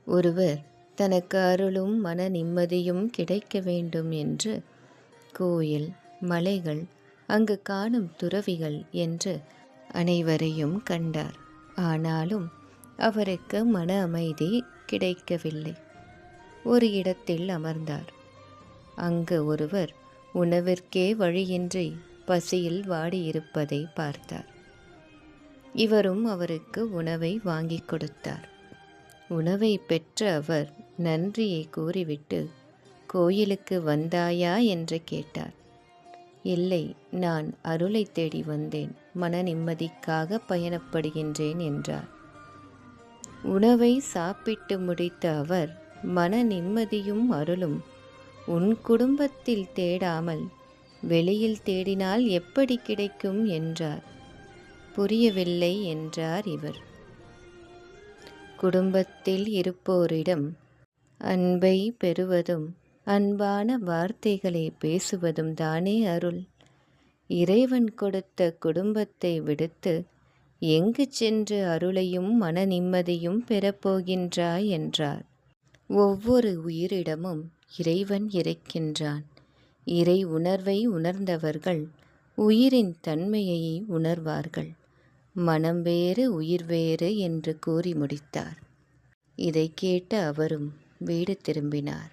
ஒருவர் தனக்கு அருளும் மன நிம்மதியும் கிடைக்க வேண்டும் என்று கோயில், மலைகள், அங்கு காணும் துறவிகள் என்று அனைவரையும் கண்டார். ஆனாலும் அவருக்கு மன அமைதி கிடைக்கவில்லை. ஒரு இடத்தில் அமர்ந்தார். அங்கு ஒருவர் உணவிற்கே வழியின்றி பசியில் வாடியிருப்பதை பார்த்தார். இவரும் அவருக்கு உணவை வாங்கி கொடுத்தார். உணவை பெற்ற அவர் நன்றியை கூறிவிட்டு, கோயிலுக்கு வந்தாயா என்று கேட்டார். இல்லை, நான் அருளை தேடி வந்தேன், மன நிம்மதிக்காக பயணப்படுகின்றேன் என்றார். உணவை சாப்பிட்டு முடித்த அவர், மன நிம்மதியும் அருளும் உன் குடும்பத்தில் தேடாமல் வெளியில் தேடினால் எப்படி கிடைக்கும் என்றார். புரியவில்லை என்றார் இவர். குடும்பத்தில் இருப்போரிடம் அன்பை பெறுவதும் அன்பான வார்த்தைகளை பேசுவதும் தானே அருள். இறைவன் கொடுத்த குடும்பத்தை விடுத்து எங்கு சென்று அருளையும் மன நிம்மதியும் பெறப்போகின்றாய் என்றார். ஒவ்வொரு உயிரிடமும் இறைவன் இருக்கின்றான். இறை உணர்வை உணர்ந்தவர்கள் உயிரின் தன்மையை உணர்வார்கள். மனம் வேறு உயிர் வேறு என்று கூறி முடித்தார். இதை கேட்ட அவரும் வீடு திரும்பினார்.